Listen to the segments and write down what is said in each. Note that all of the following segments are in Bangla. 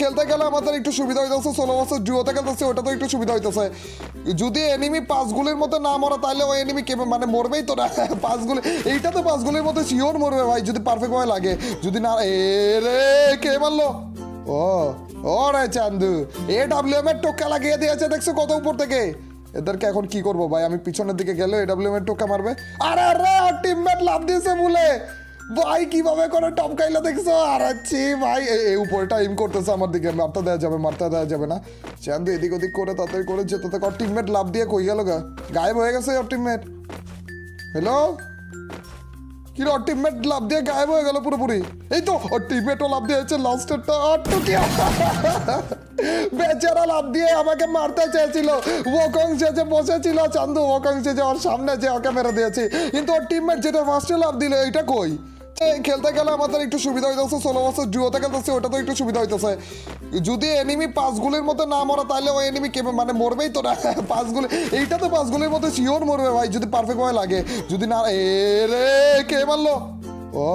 খেলতে গেলে আমাদের একটু সুবিধা হইতেছে, 16 বছর জুয়োতে খেলতেছে, ওটা তো একটু সুবিধা হইতেছে। যদি এনিমি 5 গুলির মধ্যে না মরা তাহলে ওই এনিমি কে মানে মরবেই তো না। 5 গুলি এইটাতে 5 গুলির মধ্যে শিওর মরবে ভাই, যদি পারফেক্ট ভাবে লাগে। যদি না রে কে মারলো? ও ও রে চান্দু, AWM এর টোকা লাগিয়ে দিয়েছে, দেখছো কত উপর থেকে। এদেরকে এখন কি করবো ভাই? আমি পিছনের দিকে গেলে AWM এর টোকা মারবে। আরে রে টিমমেট লাভ দিয়েছে বলে ভাই, কিভাবে করে টপকাইলা দেখছো? আর আচ্ছি ভাই এই উপরটা এম করতেছে আমার দিকে, মারতে দেওয়া যাবে না। চান্দু এদিক ওদিক করে তাড়াতাড়ি করে যেতে থাকো। টিমমেট লাভ দিয়ে কই গেল গা? গায়েব হয়ে গেছে ওর টিমমেট। হ্যালো, কি ওর টিমমেট লাভ দিয়ে গায়েব হয়ে গেল পুরোপুরি। এই তো ওর টিমমেটও লাভ দিয়েছে লাস্টেরটা। বেচারা লাভ দিয়ে আমাকে মারতে চেয়েছিল, ওকং যে বসেছিল চান্দু, ওকং যে ওর সামনে যে ওকে মেরে দিয়েছি, কিন্তু ওর টিমমেট যেটা ফার্স্টে লাভ দিল এটা কই? খেলতে গেলে আমাদের একটু সুবিধা হইতেছে, 16 বছর জুয়োতে খেলতেছে, ওটা তো একটু সুবিধা হইতেছে। যদি এনিমি 5 গুলির মধ্যে না মরা তাহলে ওই এনিমি কে মানে মরবেই তো না। 5 গুলি এইটাতে 5 গুলির মধ্যে শিওর মরবে ভাই, যদি পারফেক্ট ভাবে লাগে। যদি না রে কে মারলো? ও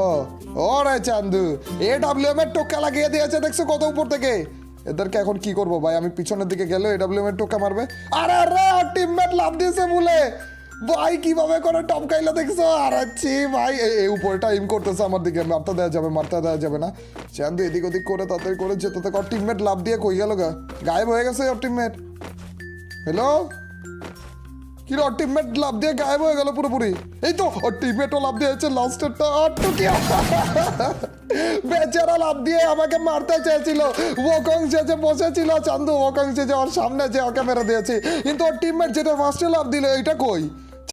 ও রে চান্দু, AWM এর টোকা লাগিয়ে দিয়েছে, দেখছো কত উপর থেকে। এদেরকে এখন কি করবো ভাই? আমি পিছনের দিকে গেলে AWM এর টোকা মারবে। আরে রে টিমমেট লাভ দিয়েছে বলে ভাই, কিভাবে করে টপকাইলা দেখছো? আর আচ্ছি ভাই এই উপরটা এম করতেছে আমার দিকে, মারতে দেওয়া যাবে না। চান্দু এদিক ওদিক করে তাড়াতাড়ি করে যেতে থাকো। টিমমেট লাভ দিয়ে কই গেল গা? গায়েব হয়ে গেছে ওর টিমমেট। হ্যালো, কি ওর টিমমেট লাভ দিয়ে গায়েব হয়ে গেল পুরোপুরি। এই তো ওর টিমমেটও লাভ দিয়েছে লাস্টেরটা। বেচারা লাভ দিয়ে আমাকে মারতে চেয়েছিল, ওকং যে বসেছিল চান্দু, ওকং যে ওর সামনে যে ওকে মেরে দিয়েছি, কিন্তু ওর টিমমেট যেটা ফার্স্টে লাভ দিল এটা কই?